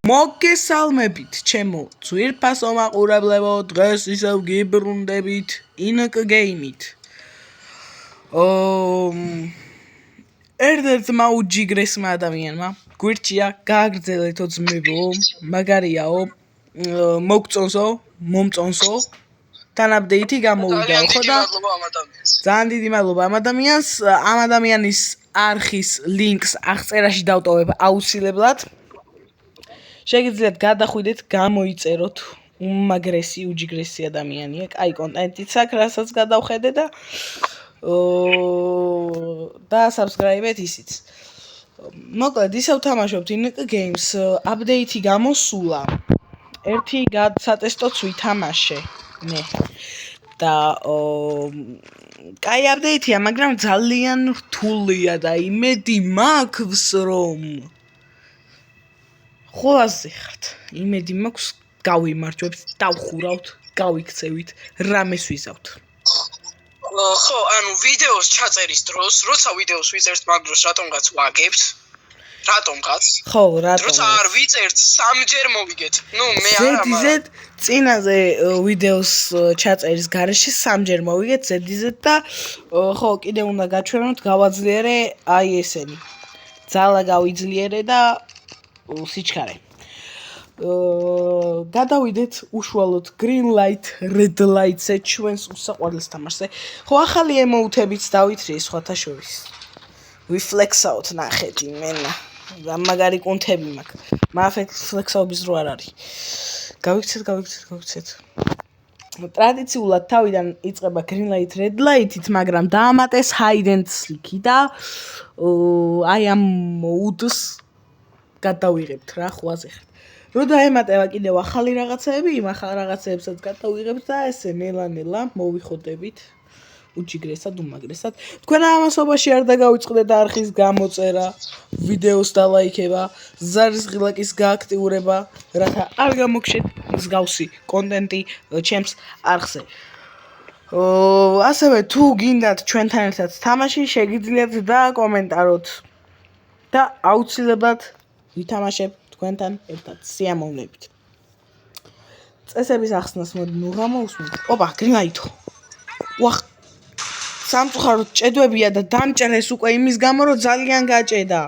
მოგესალმებით ჩემო ძვირფასო მაყურებლებო, დღეს ისევ გიბრუნდებით ინკ გეიმით. ერთ-ერთმა უჯიგრესმა ადამიანმა გვირჩია გააგრძელეთო ძმებო, მაგარიაო, მოგწონსო, მომწონსო, თან აპდეითი გამოვიდა, ხო და ძალიან დიდი მადლობა ამ ადამიანს. ამ ადამიანის არხის ლინკს აღწერაში დავტოვებ აუცილებლად. შეგიძლიათ გადახვიდეთ, გამოიწეროთ, უმაგრესი, უჯიგრესი ადამიანია, კაი კონტენტიც აქვს, რასაც გადავხედე და subscribe-ეთ ისიც. მოკლედ, ისევ თამაშობთ ინკ გეიმს, აპდეითი გამოსულა. ერთი სატესტოც ვითამაშე, მე. და კაი აპდეითია, მაგრამ ძალიან რთულია და იმედი მაქვს, რომ ხოლაზე ხართ. იმედი მაქვს, გავიმარჯვებთ, დავხურავთ, გავიქცევით, რამეს ვიზავთ. ხო, ანუ ვიდეოს ჩაწერის დროს, როცა ვიდეოს ვიწერთ, მაგ დროს რატომღაც ვაგებთ? რატომღაც? ხო, რატომ? როცა არ ვიწერთ, სამჯერ მოვიგეთ. ნუ მე არა, ზედიზედ წინაზე ვიდეოს ჩაწერის გარეშე სამჯერ მოვიგეთ ზედიზედ და ხო, კიდე უნდა გაჩვენოთ, გავაძლიერე აი ესენი. ძალა გავიძლიერე და სიჩქარე. გადავიდეთ უშუალოდ green light, red light-ზე ჩვენს უსაყვარლეს თამაშზე. ხო, ახალი ემოუთებიც დავითრიე სხვათა შორის. ვიფლექსაოთ ნახეთ იმენა. მაგარი კუნთები მაქვს. ფლექსაობის დრო არ არის. გავიქცეთ. ტრადიციულად თავიდან იწყება green light, red light-ით, მაგრამ დაამატეს hide and seek და აი ამ mood-ს გადავიღებთ რა, ხვაზე ხართ. რო დაემატება კიდევ ახალი რაღაცეები, იმ ახალ რაღაცეებსაც გადავიღებთ და ესე ნელა-ნელა მოვიხოდებით უჯიგრესად, უმაგრესად. თქვენ ამასობაში არ დაგავიწყდეთ არხის გამოწერა, ვიდეოს დალაიქება, ზარის ღილაკის გააქტიურება, რათა არ გამოგშეთ მსგავსი კონტენტი ჩემს არხზე. ასევე თუ გინდათ ჩვენთან ერთად თამაში, შეგიძლიათ დაკომენტაროთ და აუცილებლად ვითამაშებ თქვენთან ერთად სიამოვნებით. წესების ახსნას მოდი ნუ გამოვსმით. ოპა, გრინაითო. ვახ, სამწუხაროდ ჭედვებია და დამჭერეს უკვე იმის გამო, რომ ძალიან გაჭედა.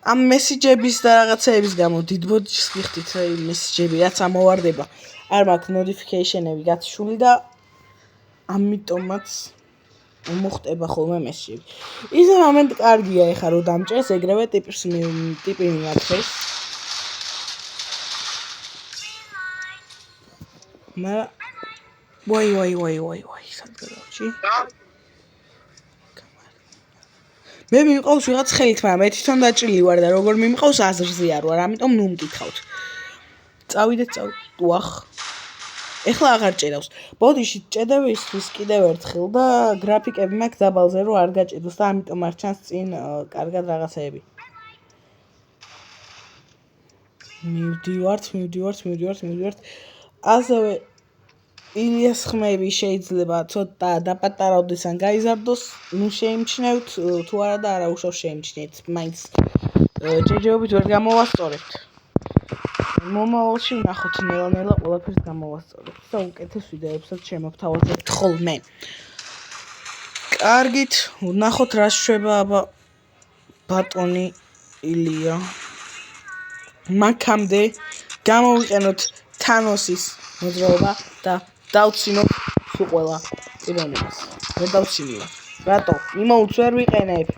ამ მესიჯების და რაღაცეების გამო დიდბოჯს გიხდით რა იმ მესიჯები, რაც ამოვარდება. არ მაქვს notification-ები გათშული და ამიტომაც მოხდება ხოლმე მესიჯები. ისე მომენტ კარგია ეხა რომ დამჭერს, ეგრევე ტიპი მიმართეს. ვაი, სად გადავჭი? მე მიმყავს ვიღაც ხელით, მაგრამ მე თვითონ დაჭრილი ვარ და როგორ მიმყავს აზრზე არ ვარ, ამიტომ ნუ მკითხავთ. წავიდეთ. ვახ. ეხლა აღარ ჭედავს. ბოდიში ჭედებისთვის კიდევ ერთხელ და გრაფიკები მაქვს დაბალზე, რომ არ გაჭედოს და ამიტომ არ ჩანს წინ კარგად რაღაცეები. მივდივართ. ასევე ილიას ხმები შეიძლება ცოტა დაპატარავდეს ან გაიზარდოს, ნუ შეიმჩნევთ, თუ არა და არაუშავს შეიმჩნიეთ, მაინც ჯეჯეობით ვერ გამოვასწორებთ. მომავალში ვნახოთ ნელა-ნელა ყველაფერს გამოვასწორებთ და უკეთეს ვიდეოებსაც შემოგთავაზებთ ხოლმე. კარგით, ვნახოთ რა შვება აბა ბატონი ილია. მაქამდე გამოვიყენოთ თანოსის მოძრაობა და დავცინოთ სულ ყველა პიროვნებას. ვერ დავცინია. რატო? იმოუთს ვერ ვიყენებ.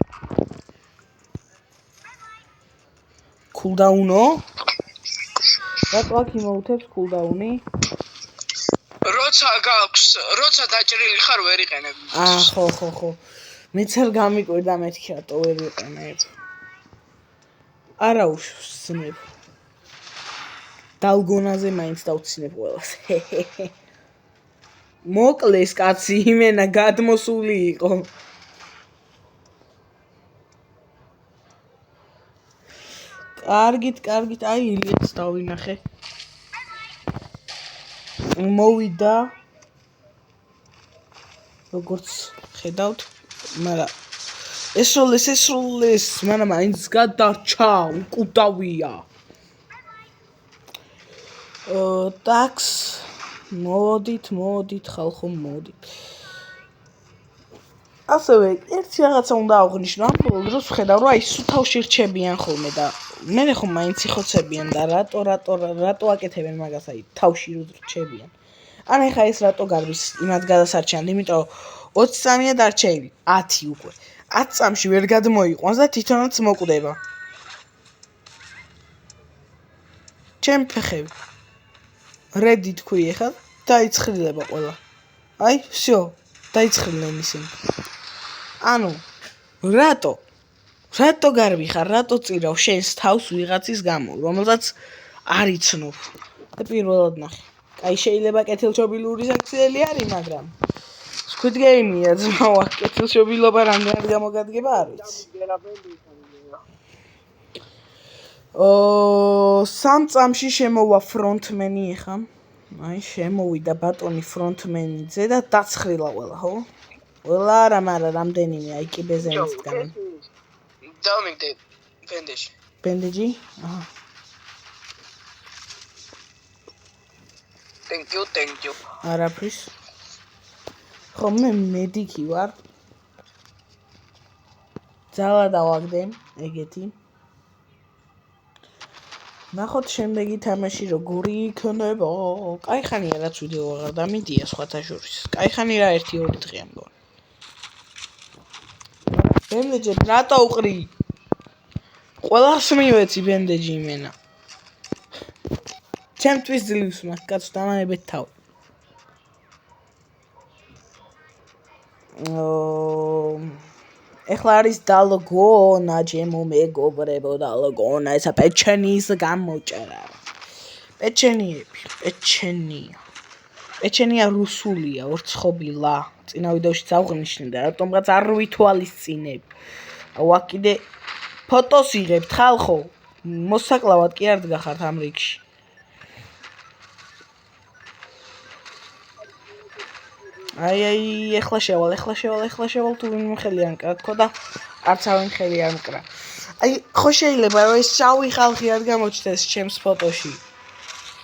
კულდაუნო? რატო აქ იმოუთებს კულდაუნი? როცა დაჭრილი ხარ ვერ იყენებ. ხო. მეც არ გამიკვირდა მეთქი რატო ვერ ვიყენებ. არაუშავს ძმებ. დალგონაზე მაინც დავცინებ ყველას. მოკლეს კაცი იმენა გადმოსული იყო. კარგით, აი ილიას დავინახე. მოვიდა. როგორც ხედავთ, მაგრამ ესროლეს, მანამ მაინც გადარჩა, უკუდავია. ტაქს მოდით ხალხო მოდით. ასევე ერთი რაღაცა უნდა აღვნიშნო, ამ ბოლო დროს ვხედავ, რომ აი სუთავში რჩებიან ხოლმე და მე ხომ მაინც იხოცებიან და რატო აკეთებენ მაგას აი თავში რჩებიან. ან ეხა ეს რატო გარბის იმად გადასარჩიან, იმიტომ რომ 23-ია დარჩენილი, 10 უკვე. 10 წამში ვერ გადმოიყვანს და თვითონაც მოკვდება. ჩემი ფეხები. რედი თქვი ეხა დაიცხრილება ყველა. აი, всё, დაიცხრილნენ ისინი. ანუ რატო გარბი ხარ, რატო წირავ შენს თავს ვიღაცის გამო, რომელსაც არ იცნობ. და პირველად ნახე. აი შეიძლება კეთილშობილური საქციელი არის, მაგრამ Squid Game-ია ძმავა, კეთილშობილობა რამდენად გამოგადგება არ ვიცი. სამ წამში შემოვა ფრონტმენი ეხა. აი შემოვიდა ბატონი ფრონტმენიძე და დაცხრილა ყველა, ხო? ყველა არა, მაგრამ რამდენიმე აი კი ბეზენისგან. დავმიგდე ბენდეჯი. ბენდეჯი? აჰა. Thank you. არაფრის. ხო მე მედიკი ვარ. ძალა დავაგდე, ეგეთი. ნახოთ შემდეგი თამაში როგორი იქნება. კაიხანია რაც ვიდეო აღარ დამიდია სხვათა შორის. კაიხანი რა 1-2 დღეა მგონი. ბენდეჯი რატო უყრი? ყველას მივეცი ბენდეჯი იმენა. ჩემთვის ძლივს მაგ კაცს დამანებეთ თავი. ეხლა არის დალგონა ჩემო მეგობრებო დალგონა ესა პეჩენის გამოჭრა. პეჩენია რუსულია, ორცხობილა. წინა ვიდეოში წავღნიშნე და რატომღაც არ ვითვალისწინებ. აუ კიდე ფოტოს იღებთ ხალხო. მოსაკლავად კი არ დგახართ ამ რიგში. აი ეხლა შევალ თუ ვინმე ხელი არ მკრა თქო და არც ავინ ხელი არ მკრა. აი ხო შეიძლება რომ ეს შავი ხალხი არ გამოჩნდეს ჩემს ფოტოში.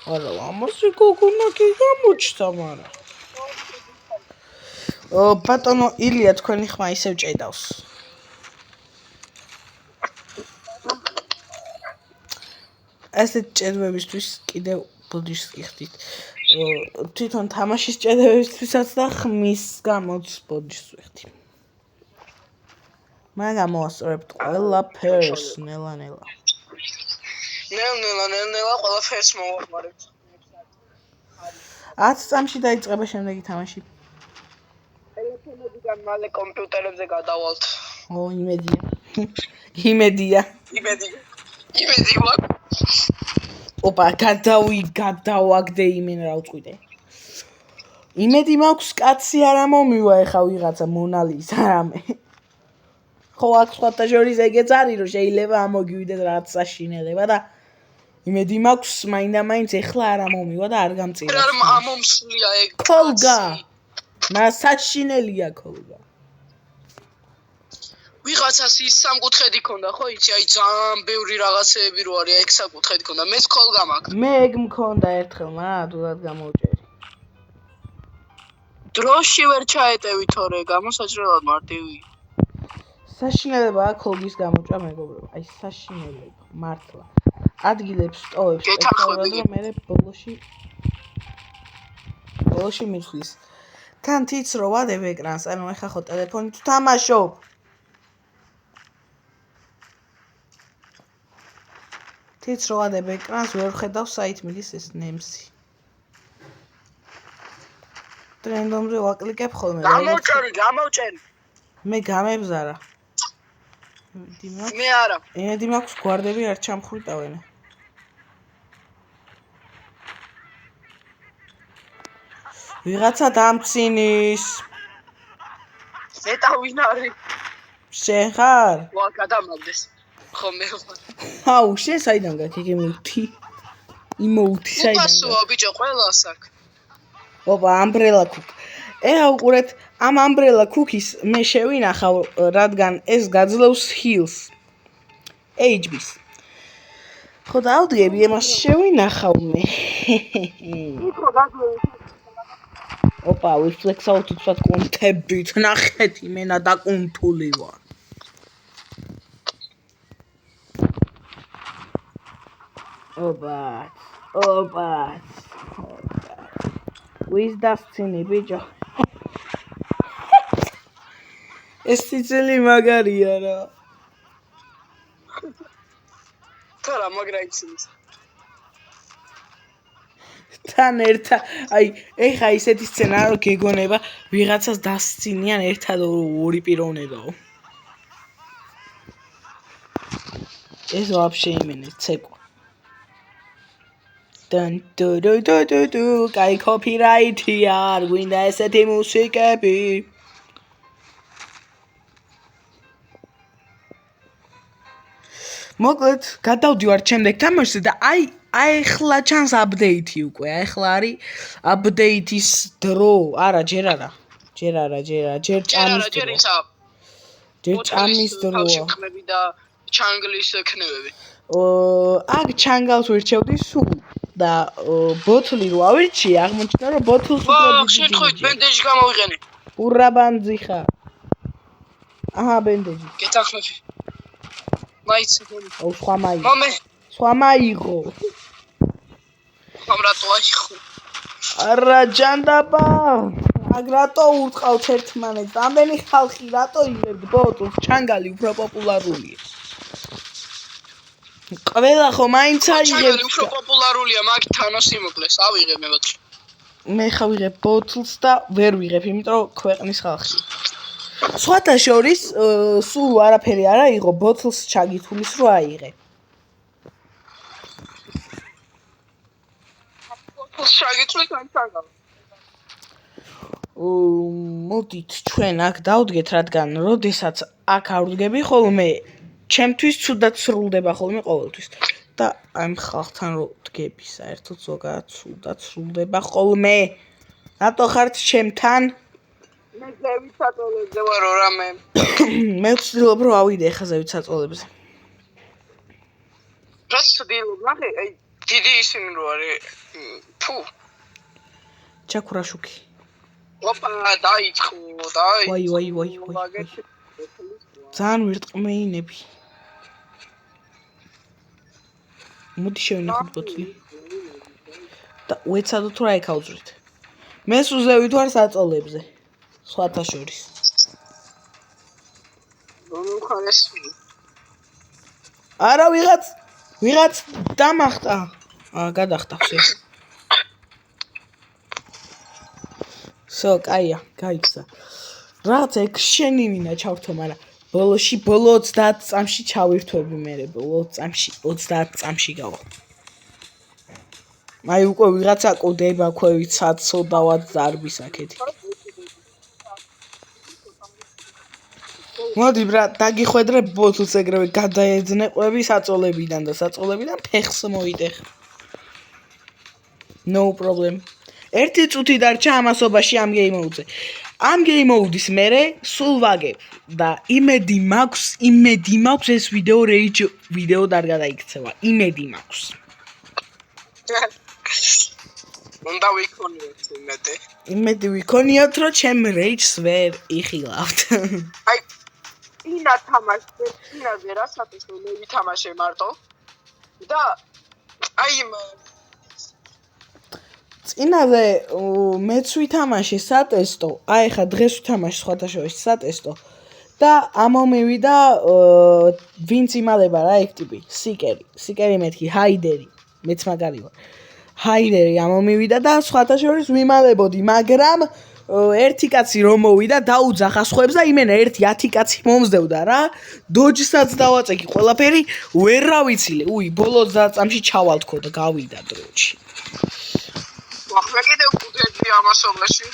არა, ამაზე გოგონა კი გამოჩნდა, მაგრამ ბატონო ილია თქვენი ხმა ისევ ჭედავს. ასეთ ჭედვებისთვის კიდევ ბოდიშს გიხდით. თვითონ თამაშის ჭედებებისთვისაც და ხმის გამოც ბოდიშს ვიხდი. მაგრამ მოასწორებთ ყველაფერს ნელა. ნელა ყველაფერს მოვახმარებთ. 10 წამში დაიწყება შემდეგი თამაში. ტელეფონებიდან მალე კომპიუტერებზე გადავალთ. იმედია. ოპა, გადავაგდე იმენ რა უწყვიტე. იმედი მაქვს კაცი არ მომივა ეხა ვიღაცა მონალის არამე. ხო აქ სხვათა შორის ეგეც არის რომ შეიძლება ამოგივიდეს რაღაც საშინელება და იმედი მაქვს მაინდა-მაინც ეხლა არ ამომივა და არ გამწირავს. რა ამომსვლია ეგ. ქოლგა. საშინელია ქოლგა. ვიღაცას ის სამკუთხედი ქონდა, ხო იცი, აი ძალიან ბევრი რაღაცეები რო არის, ეგ სამკუთხედი ქონდა, მეც ქოლგა მაქვს. მე ეგ მქონდა ერთხელ, მაგრამ თუდად გამოვჭერი. დროში ვერ ჩაეტევი თორე, გამოსაჭრელად მარტივი. საშინელებაა ქოლგის გამოჭრა მეგობრებო, აი საშინელება, მართლა. ადგილებს ტოვებს სპეციალურად რომ მე ბოლოში მიხვის. თან თიც რო ვადებ ეკრანს, ანუ ეხა ხო ტელეფონით თამაშობ. თიც რო ვადებ ეკრანს, ვერ ვხედავ საით მიდის ეს ნემსი. ტრენდომზე ვაკლიკებ ხოლმე. გამოვჭერი. მე გამებზარა. მე არა. იმედი მაქვს გვარდები არ ჩამხრიტავენ. ვიღაცა დამცინის. ზეტა ვინ არის? შენ ხარ? ვა გადამაგდეს. ხო მე ვარ. აუ შენ საიდან გაქვს იმოუთი? იმოუთი საიდან? უპასოა ბიჭო ყველას აქ. ოპა ამბრელა კუკ. ეხა უყურეთ ამ ამბრელა ქუქის მე შევინახავ რადგან ეს გაძლევს ჰილს HB-ს ხო დავდგები იმას შევინახავ მე იქო გაძლევს ოპა ვიფლექსავთ უცბად კუნთებით ნახეთ იმენა დაკუნთული ვარ ოპა ვის დასცინი ბიჭო ეს ციცელი მაგარია რა თარა მაგრა იცის თან ერთა აი ეხა ისეთი სცენა რომ გეგონება ვიღაცას დასცინიან ერთად ორი პიროვნებაო ეს ვაფშე იმენეს ცეკვა დან დუ კაი კოპირაიტია არ გვინდა ესეთი მუსიკები მოკლედ გადავდივარ შემდეგ თამაშზე და აი ახლა ჩანს აპდეითი უკვე ახლა არის აპდეითის დრო არა ჯერ ჭამის დროა და ჩანგლის ქნევები აქ ჩანგალს ვირჩევდი სულ და ბოთლი რო ავირჩიე აღმოჩნდა რომ ბოთლს ვაუ შეთხოვით ბენდეჯი გამოვიყენე ურაბანძი ხარ აჰა ბენდეჯი გეთახმები მაიცი ო სხვა მომე მაიღო ამრატო აიხო არა ჯანდაბა აგ რატო ურწყავთ ერთმანეთს ამდენი ხალხი რატო იღებთ ბოთლს ჩანგალი უფრო პოპულარულია ყველა ხო მაინც აიღებს უფრო პოპულარულია მაგ თანოს იმოკლეს ავიღებ მე ბოთლი მე ხა ვიღებ ბოთლს და ვერ ვიღებ იმიტომ რომ ქვეყნის ხალხი სხვათა შორის სულ არაფერი არ აიღო ბოთლს ჩაგითulis რო აიღე ბოთლს ჩაგითulis ან ჩანგალ მოდით ჩვენ აქ დავდგეთ რადგან როდესაც აქ არ ვდგები ხოლმე ჩემთვის ცუდად სრულდება ხოლმე ყოველთვის და ამ ხალხთან რო დგები საერთოდ ზოგადად ცუდად სრულდება ხოლმე რატო ხართ ჩემთან მე ზევით საწოლებზე ვარ რამე მე ვცდილობ რომ ავიდე ხა ზევით საწოლებზე რას ვცდილობ ნახე აი დიდი ისინი რო არის ფუ ჩაქურაშუქი ოპა დაიწყო ვაი ძალიან ვირტყმეინები მოდი შევინახოთ ბოთლი და უეცადოთ რა ეკავძვრით მე სუზევით ვარ საწოლებზე სხვათა შორის არა ვიღაც დამახტა გადახტა სო კაია გაიქცა რაღაც ექშენი მინა ჩავთო მაგრამ ბოლო 30 წამში ჩავირთვები მე ბოლო 30 წამში გავა აი უკვე ვიღაცა კოდება ქვევით საცოდავად ზარბის აქეთი მოდი ბრა დაგიხვედრე ბოთლს ეგრევე გადაეძნეყვები საწოლებიდან და საწოლებიდან ფეხს მოიტეხ no problem ერთი წუთი დარჩა ამასობაში ამ გეიმოუდზე ამ გეიმოუდის მერე სულ ვაგებ და იმედი მაქვს ეს ვიდეო რეიჯ ვიდეოდ არ გადაიქცევა იმედი მაქვს უნდა ვიქონიოთ იმედი ვიქონიოთ რომ ჩემ რეიჯს ვერ იხილავთ აი ინა თამაშზე ინაზე რასაც მე ვითამაშე მარტო და აი წინაზე მეც ვითამაშე სატესტო აი ხა დღეს ვითამაშე სხვათა შორის სატესტო და ამომივიდა ვინც იმალება რა ეგ ტიპი სიკერი მეთქი ჰაიდერი მეც მაგარი ვარ ჰაიდერი ამომივიდა და სხვათა შორის ვიმალებოდი მაგრამ ერთი კაცი რომ მოვიდა დაუძახა სხვებს და იმენა ერთი 10 კაცი მომსდევდა რა დოჯსაც დავაწექი ყველაფერი ვერ რა ვიცილე უი ბოლო 30 წამში ჩავალთქო და გავიდა დროჩი ახლა კიდევ კუდები ამასობაში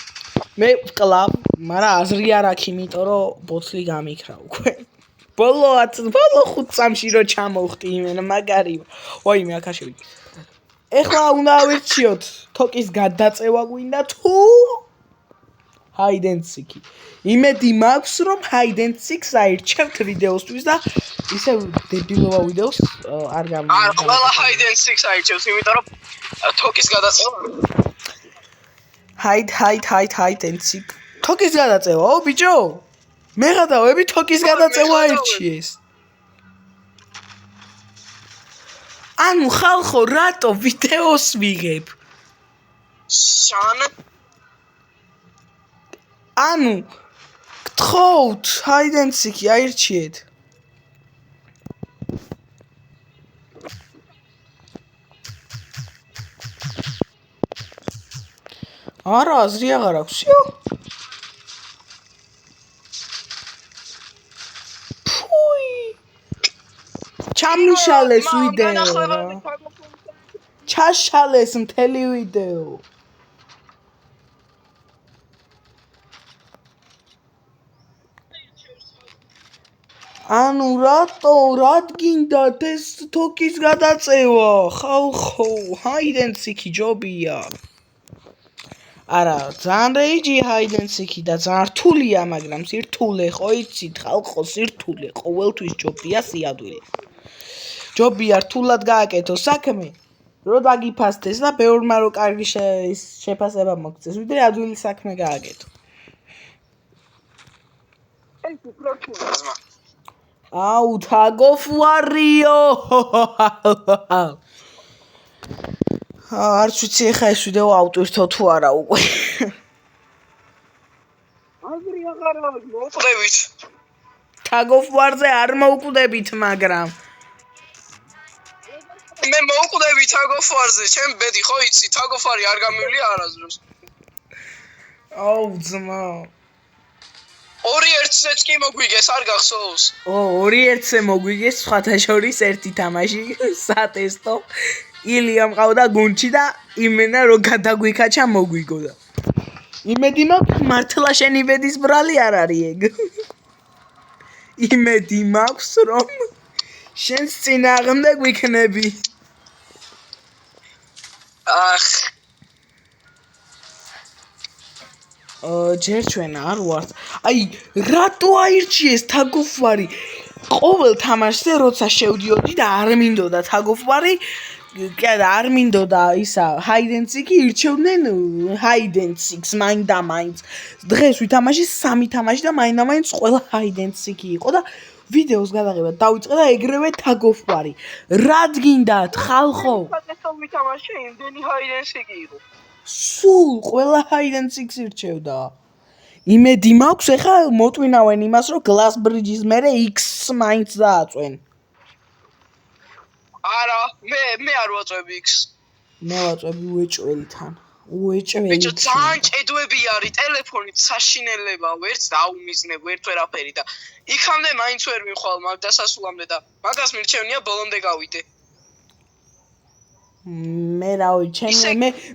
მე ვკლავ მაგრამ აზრი არ აქვს იმიტომ რომ ბოთლი გამიქრა უკვე ბოლო 5 წამში რო ჩამოვხდი იმენა მაგარი ვაი მე აქ შევიდი ეხლა უნდა ავირჩიოთ თოკის გადაწევა გვინდა თუ hide and seek. იმედი მაქვს რომ hide and seek საერთოდ ვიდეოსთვის და ისე დებილოა ვიდეოს არ გამიგია. არა, ყველა hide and seek საერთოდ, იმიტომ რომ თოკის გადაწევა. hide and seek. თოკის გადაწევა, ბიჭო? მე გადავები თოკის გადაწევა აირჩიეს. ანუ ხალხო, რატო ვიდეოს ვიღებ? შან ანუ გთხოვთ, hide and seek აირჩიეთ. არა, აზრი აღარ აქვს. ჩამიშალეს ვიდეო. ჩაშალეს მთელი ვიდეო. ანუ რატო გინდათ ეს თოკის გადაწევა? ხალხო, hide and seek ჯობია. არა, ძალიან რეიჯი hide and seek და ძალიან რთულია, მაგრამ სირთულე ხო იცით, ხალხო, სირთულე ყოველთვის ჯობია სიადვილი. ჯობია რთულად გააკეთო საქმე, რომ დაგიფასდეს და ბევრმა რო კარგი შეფასება მოგწეს, ვიდრე ადვილი საქმე გააკეთო. ეს უფრო რთულია. აუ, თაგოფვარიო. არც ვიცი ხა ეს ვიდეო ავტვირთო თუ არა უკვე. აზრი აღარ აქვს, მოუყვდებით. თაგოფვარზე არ მოუკვდებით, მაგრამ მე მოუყვდები თაგოფვარზე, ჩემ ბედი ხო იცი, თაგოფარი არ გამივლია არასდროს. აუ, ძმა. 2-1-ს კი მოგვიგეს, არ გახსოვს? 2-1-ზე მოგვიგეს, სხვათა შორის ერთი თამაში სატესტო. ილია მყავდა გუნდში და იმენა რო გადაგვიქაჩა მოგვიგოდა. იმედი მაქვს მართლა შენი ბედის ბრალი არ არის ეგ. იმედი მაქვს რომ შენ წინააღმდეგ ვიქნები. ახ ჯერ ჩვენ არ ვართ. აი, რატო აირჩიეს თაგოფვარი? ყოველ თამაშზე როცა შევდიოდი და არ მინდოდა თაგოფვარი, და არ მინდოდა ისა hide and seek ირჩევდნენ hide and seek-ს მაინდა-მაინც. დღეს ვითამაში 3 თამაში და მაინდა-მაინც ყველა hide and seek იყო და ვიდეოს გადაღება დავიწყე და ეგრევე თაგოფვარი. რად გინდათ ხალხო? სატესტო ვითამაშე, იმდენი hide and seek იყო. სულ ყველა hide and seek-ს ირჩევდა. იმედი მაქვს ეხა მოტვინავენ იმას რომ glass bridge-ის მერე X-ს მაინც დააწვენ. არა, მე არ ვაწვევი X. მე ვაწვევი უეჭველთან. უეჭველი. ბიჭო, ძალიან ჭედვები არის ტელეფონით საშინელება, ვერც დაუმიზნებ, ვერც ვერაფერი და იქამდე მაინც ვერ მიხვალ მაგ დასასრულამდე და მაგას მირჩევნია ბოლომდე გავიდე. მე რავი,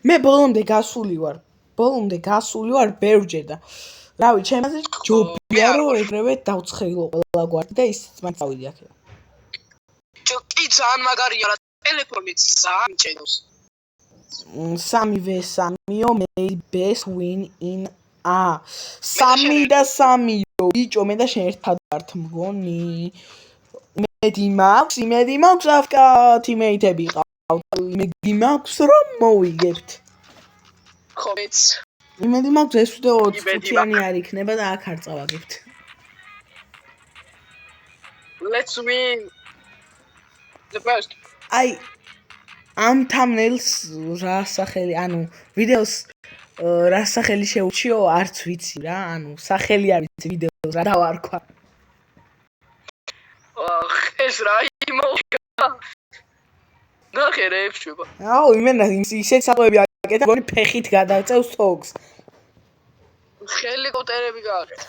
მე ბოლომდე გასული ვარ. ბევრჯერ და რავი, ჩემზე ჯობია რომ ეგრევე დავცხეილო ყველა გვარი და ისიც მაინც ავიდი აქედან. კი ძალიან მაგარია რა ტელეფონით ძალიან ჭედავს. 3v3-ო made best win in a 3 და 3-ო ბიჭო მე და შენ ერთად ვართ მგონი. იმედი მაქვს აფკა თიმეიტები ყავთ. იმედი მაქვს რომ მოვიგებთ. ხომეც. იმედი მაქვს ეს ვიდეო 20-იანი არ იქნება და აქ არ წავაგებთ. Let's win. The best. აი ამ thumbnails რა სახელი, ანუ ვიდეოს რა სახელი შეუჩიო არც ვიცი რა, ანუ სახელი არ ვიცი ვიდეოს რა დავარქვა. ახ, ეს რა იმოგა. ნახე ეფშება. აუ, იმენა ისეთ საყვები აკეთა, გონი ფეხით გადაწევს თოგს. ჰელიკოპტერები გააკეთა.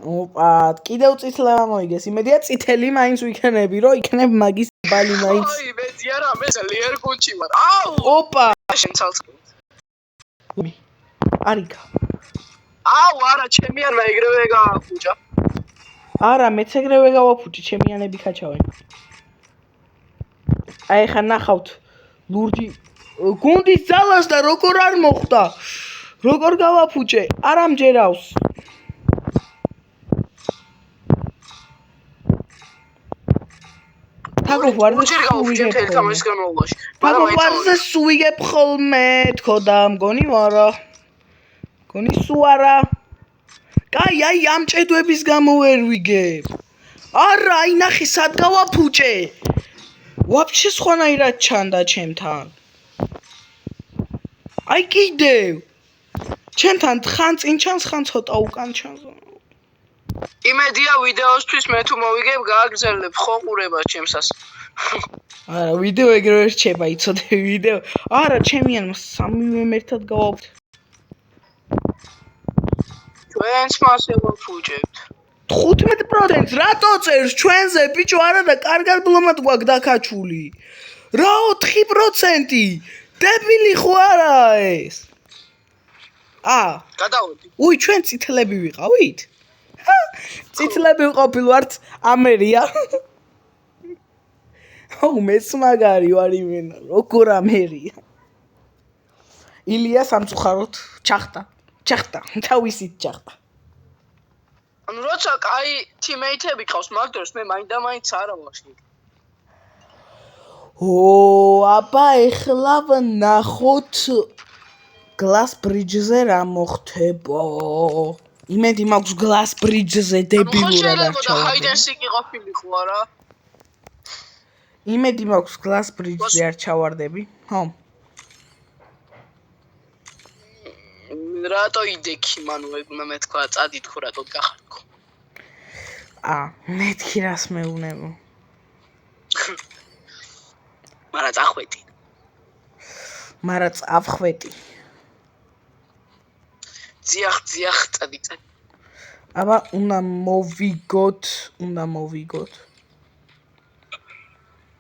ოპა, კიდევ წითლება მოიგეს. იმედია წითელი მაინც ვიქნები, რომ იქნებ მაგის ბალი მაინც. აი, მეძი არა, მე ძლიერ გუნჩი ვარ. აუ! ოპა! შენ ცალსკი. არიქა. აუ, არა, ჩემი არა ეგრევე გააფუჭა. არა, მეც ეგრევე გავაფუჭი, ჩემიანები ხაჩავენ. აი, ხა ნახავთ. ლურჯი გუნდის ძალას და როგორ არ მოხვდა. როგორ გავაფუჭე? არ ამჯერავს. თაკო ვარზე ჯერ გავაფუჭე მთელი თამაშის განმავლობაში. თაკო ვარზე სუიგებ ხოლმე, თქო და მგონი ვარა. მგონი სუ არა. კაი, აი ამ ჭედვების გამო ვერ ვიგებ. არა, აი ნახე სად გავაფუჭე. ვაფშე სხვანაირად ჩანდა ჩემთან. აი კიდევ. ჩემთან ხან წინ ჩანს, ხან ცოტა უკან ჩანს. იმედია ვიდეოსთვის მე თუ მოვიგებ გააგრძელებ ხო ყურება ჩემსას. არა, ვიდეო ეგრევე რჩება, იცოდე ვიდეო. არა, ჩემიან სამივე ერთად გავაფუჭე. ჩვენც მასე ვაფუჭებთ. 15% რატო წერს ჩვენზე ბიჭო არა და კარგად ბლომად გვაქვს დაკაჩული. რა 4%? დებილი ხო არა ეს? გადავოდი. უი ჩვენ წითლები ვიყავით? წითლები ვყოფილვართ ამერია. მეც მაგარი ვარ იმენა, როგორ ამერია. ილია სამწუხაროდ ჩახტა, თავისით ჩახტა. ანუ როცა კაი თიმეითები ყავს მაგ დროს მე მაინდა-მაინც არა ვაშლი. აბა ეხლა ვნახოთ გლას ბრიჯზე რა მოხდება. იმედი მაქვს გლას ბრიჯზე დებილურად არ ჩავარდები. ჰაიდენსიკი ყოფილიყო არა? იმედი მაქვს გლას ბრიჯზე არ ჩავარდები. ხო. რატო იდექი მანუ ეგუნა მეთქვა წადითქო რატო გახარკო. მეთქი რას მეუნებო. მარა წახვეტი. მარა წავხვეტი. ძიახ წადიწა. აბა უნდა მოვიგოთ.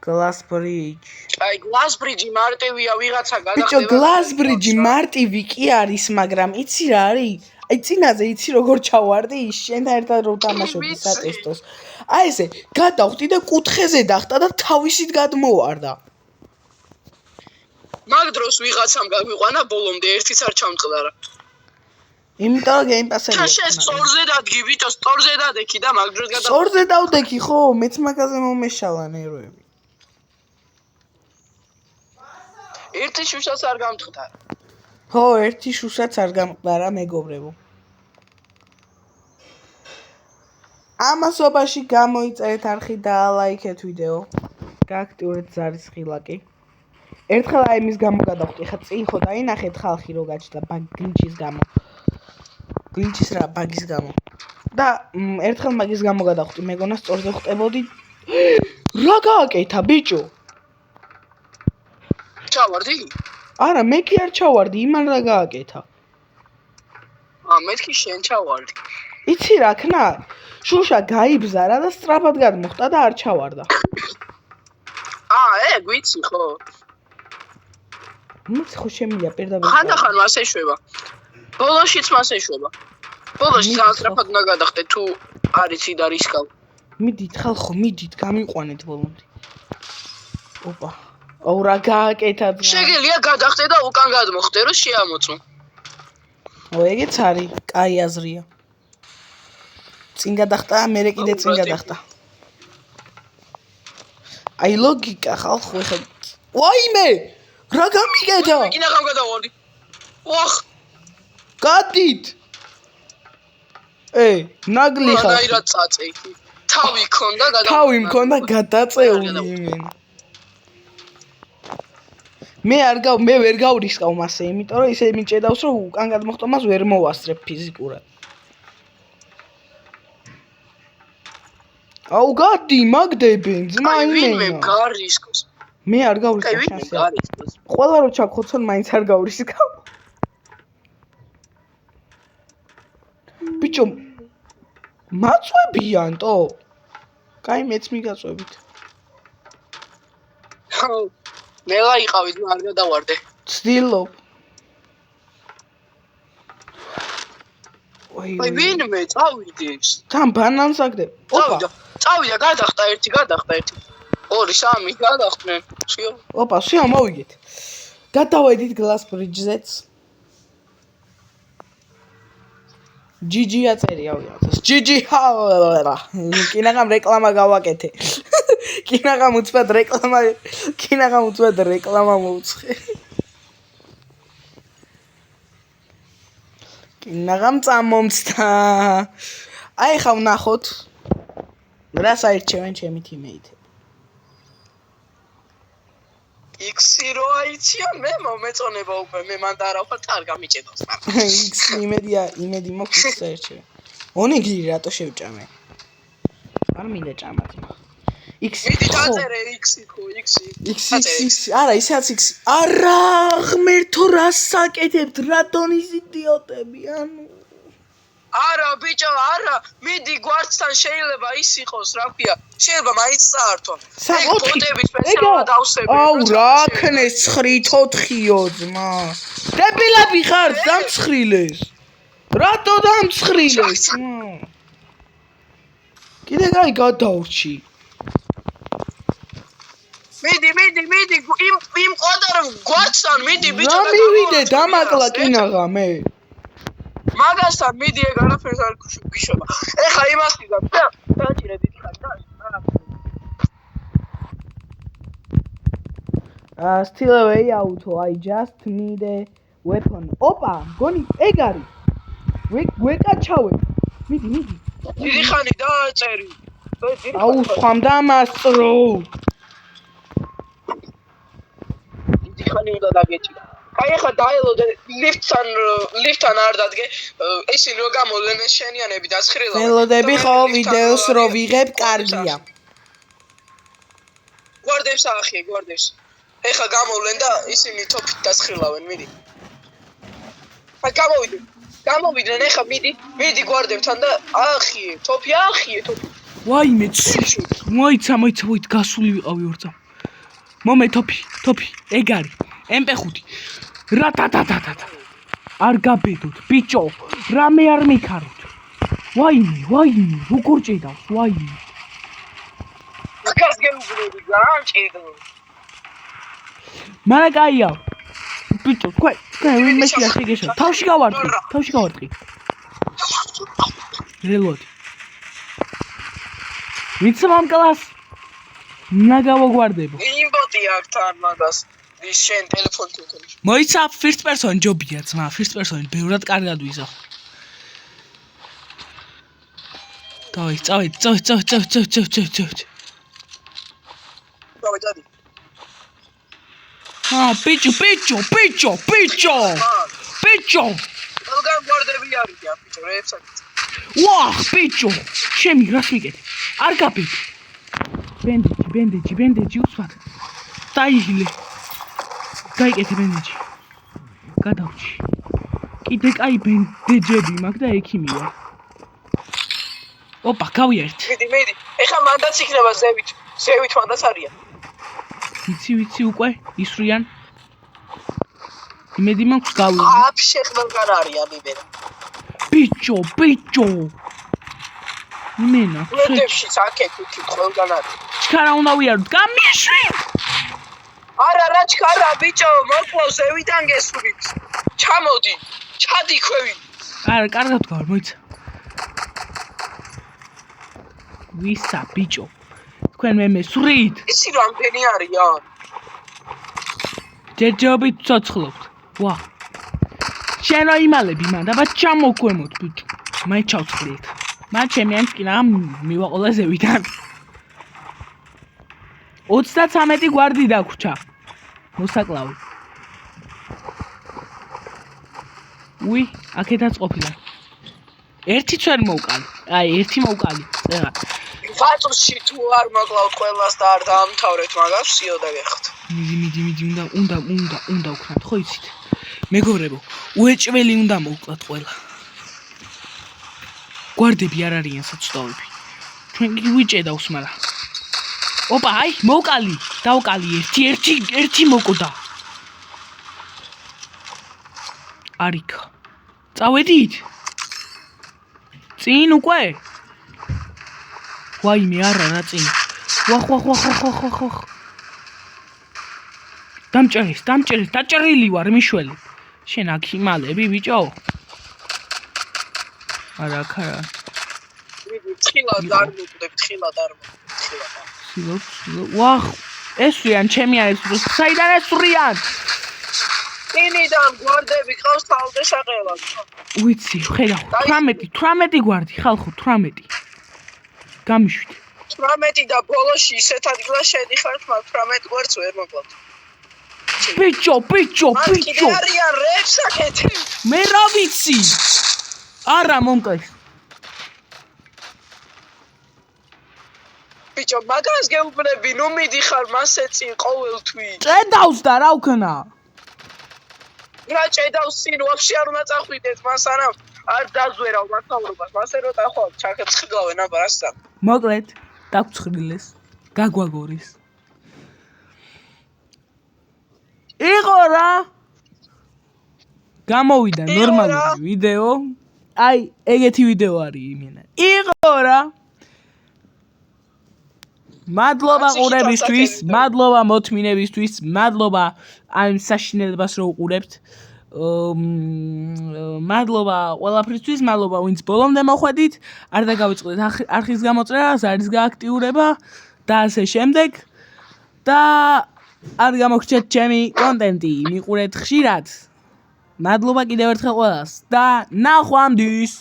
გლას ბრიჯი. აი გლას ბრიჯი მარტივია ვიღაცა გადახდება. ბიჭო გლას ბრიჯი მარტივი კი არის, მაგრამ იცი რა არის? აი წინაზე იცი როგორ ჩავარდი შენთან ერთად რო თამაშობდი სატესტოს. აი ესე გადავხდი და კუთხეზე დახტა და თავისით გადმოვარდა. მაგ დროს ვიღაცამ გავიყვანა ბოლომდე ერთიც არ ჩამწყდარა. იმიტომ რომ Game Pass-ი. შენ სწორზე დადგი ბიჭო, სწორზე დადექი და მაგ დროს გადავ. სწორზე დავდექი ხო, მეც მაგაზე მომეშალა ნერვები. ერთი შუშაც არ გამწყდარა. ხო, ერთი შუშაც არ გამყდარა მეგობრებო. ამასობაში გამოიწერეთ არხი და ლაიქეთ ვიდეო. გააქტიურეთ ზარის ხილაკი. ერთხელ აი მის გამო გადავხდი, ხა წინ ხო დაინახეთ ხალხი რო გაჩნდა გლიჩის გამო. გლიჩის რა ბაგის გამო. და ერთხელ მაგის გამო გადავხდი, მეგონა სწორზე ხტებოდი. რა გააკეთა ბიჭო? ჩავარდი? არა, მე კი არ ჩავარდი, იმან რა გააკეთა. მეთქი შენ ჩავარდი. იცი რა ქნა? შუშა გაიბზარა და სწრაფად გადმოხტა და არ ჩავარდა. გვიცი ხო? მიც ხო შემიძლია პირდაპირ. ხანდახან მას ეშვება. ბოლოშიც მას ეშვება. ბოლოში სწრაფად უნდა გადახტე თუ არიცი და რისკავ. მიდით ხალხო, მიდით, გამიყვანეთ ბოლომდე. ოპა. აუ რა გააკეთა. შეგელია გადახტე და უკან გადმოხტე რომ შეამოწმო. ეგეც არის, კაი აზრია. წინ გადახტა, მე კიდე წინ გადახტა. აი ლოგიკა ხალხო ეხლა. ვაიმე! რა გამიგეთა? კიდე ხავ გადავარდი. ვახ! გადით. ნაგლი ხალხი. რაირად წაწეი. თავი მქონდა გადავარდი. თავი მქონდა გადაწეული იმენ. მე ვერ გავრისკავ მასე, იმიტომ რომ ისე მიჭედავს რომ უკან გადმოხტომას ვერ მოვასწრებ ფიზიკურად. აუ გადი მაგდებენ ძმა იმენა. ვინმე გარისკოს. მე არ გავრისკავ შანსი. ყველა რო ჩაგხოცონ მაინც არ გავრისკავ. ბიჭო მაწვებიანტო? კაი მეც მიგაწვევით. მე ლაიყავით არ გადავარდე. ცდილობ. აი ვინმე წავიდეს. თან ბანანს აგდებ. წავიდა გადახტა ერთი. 2, 3 გადახტნენ. შიო. შიო მოვიგეთ. გადავედით გლას ბრიჯზეც. GG აწერია ვიღაცას. GG კინაღამ რეკლამა გავაკეთე. კინაღამ უცბად რეკლამა მოუცხე. კინაღამ წამომცდა. აი ხა ვნახოთ. რა საერთშევენ ჩემი თიმეითები. X-ი რო აიცია მე მომეწონება უკვე მე მან დაარავა კარგა მიჭედავს. X იმედი მოხდეს საერთშევენ. ონიგი რატო შევჭამე? არ მინდა ჭამათ. X მიდი დაწერე X-ი ხო X-ი. არა ისეაც X. არა ღმერთო რას საკეთებთ რატონის იდიოტები ანუ არა ბიჭო არა მიდი გვარცთან შეიძლება ის იყოს რა ქვია შეიძლება მაინც საერთო ბოტები სპეციალურად ავსები აუ რა ქნეს 9-4-იო ძმა დებილები ხარ დამცხრილეს რატო დამცხრილეს კიდე გაი გადავრჩი მიდი იმ ყოდარ გვარცთან მიდი ბიჭო და მივიდე დამაკლა კინაღა მე მაგასთან მიდი ეგ არაფერს არ გიშობა ეხა იმას ვიგებ და დაჭირე დიდხარ და still away auto I just need a weapon opa goni ეგ არის ვეკაჩავე მიდი დიდი ხანი დააწერი აუ სხვამ დამასწრო დიდი ხანი უნდა დაგეჭირა აი ახლა დაელოდე ლიფტთან არ დადგე ისინი რო გამოვლენ შენიანები დასხრილავენ ველოდები ხო ვიდეოს რო ვიღებ კარგია გვარდებს აახიე გვარდებს ეხლა გამოვლენ და ისინი თოფით დასხრილავენ მიდი აი გამოვიდნენ ეხლა მიდი გვარდებთან და აახიე თოფი ვაიმე მოიცა გასული ვიყავი ორწამ მომე თოფი ეგ არის MP5 რატატატატა არ გაბედოთ ბიჭო რამე არ მიქაროთ ვაიმე როგორ ჭედავს ვაიმე მაგას გეუბნები განჭიდო მარა კაია ბიჭო თქვენ ვინმე შეაშეგეშო თავში გავარტყი რელოდი ვიცი მამკლას ნაგავოგვარდებო იმბოტი აქ თან მაგას ის შენ ტელეფონი თქონი მოიცა first person ჯობია ძმა first person ბევრად კარგად ვიზო წავედი ბიჭო ყველგან გვარდები არიან ბიჭო რეებსაც ვაჰ ბიჭო შემი რას ვიკეთე არ გაბედი ბენდეჯი უსვათ დაიღილე გაიკეთე ბენდეჯი გადავრჩი კიდე კაი ბენდეჯები მაქვს და ექიმია ოპა გავიარეთ მიდი ეხა მანდაც იქნება ზევით მანდაც არიან ვიცი უკვე ისვრიან იმედი მაქვს გავიარე აფშე ყველგან არიან იმენა ბიჭო იმენა ლეთებში საკეთით ყველგან არის ჩქარა უნდა ვიაროთ გამიშვი არა რა ჩქარა ბიჭო მოკლავ ზევიდან გესურით ჩამოდი ჩადი ქვევი არა კარგად გავარ მოიცა ვისა ბიჭო თქვენ მე მესურით ისი რამდენი არიან ჯერჯერობით ცოცხლობთ ვა შენო იმალები მან და ჩამოგვემოთ ბიჭო მაინც ჩავცხრით მან ჩემი ანსკინა მივაყოლა ზევიდან 33 გვარდი დაგვრჩა მოსაკლავი უი აქედაც ყოფილა ერთი წვერ მოვკალი აი ერთი მოვკალი წერა ვაწუში თუ არ მოკლავთ ყველას და არ დაამთავრეთ მაგას სიო დაგეხოთ მიდი უნდა ვქნათ ხო იცით მეგობრებო უეჭველი უნდა მოვკლათ ყველა გვარდები არ არიან საცდავები ჩვენ კი ვიჭედავს მაგრამ ოპა აი მოვკალი დავკალი ერთი მოკოდა არიქა წავედით წინ უკვე ვაიმე არა რა წინ ვახ დამჭერეს დაჭრილი ვარ მიშველი შენ აქ იმალები ბიჭო არა, არა. მიდი, თხილად არ მოვკვდებ, თხილად არ მოვკვდებ. ცილობ. ვახ, ესვრიან ჩემი არის. საიდან ესვრიან? ინიდან გვარდები ყავს თავზე შაყელად. ვიცი, ხედავ. 18 გვარდი ხალხო, 18. გამიშვით. 18 და ბოლოში ისეთ ადგილას შედიხართ, მაგრამ 18 გვერდს ვერ მოკლავთ. ბიჭო. კიდე არიან რეებს აკეთე. მე რა ვიცი? არა მომკლეს. ბიჭო, მაგას გეუბნები, ნუ მიდიხარ მასე წინ ყოველთვის. ჭედავს და რა ვქნა? რა ჭედავს წინ, ვაფშე არ უნდა წახვიდეთ მას არა. არ დაზვერავ მასავრობას, მასე რო წახვალ, ჩაქებს ხილავენ აბა რასა. მოკლედ, დაგცხრილეს, გაგვაგორის. იყო რა? გამოვიდა ნორმალური ვიდეო. აი, ეგეთი ვიდეო არის იმენა. იყო რა? მადლობა ყურებისთვის, მადლობა მოთმინებისთვის, მადლობა ამ საშინელებას რო უყურებთ. მადლობა ყველაფრისთვის, მადლობა ვინც ბოლომდე მოხვედით, არ დაგავიწყდეთ არხის გამოწერა, ზარის გააქტიურება და ასე შემდეგ. და არ გამოგრჩეთ ჩემი კონტენტი, მიყურეთ ხშირად. მადლობა კიდევ ერთხელ ყველას და ნახვამდის.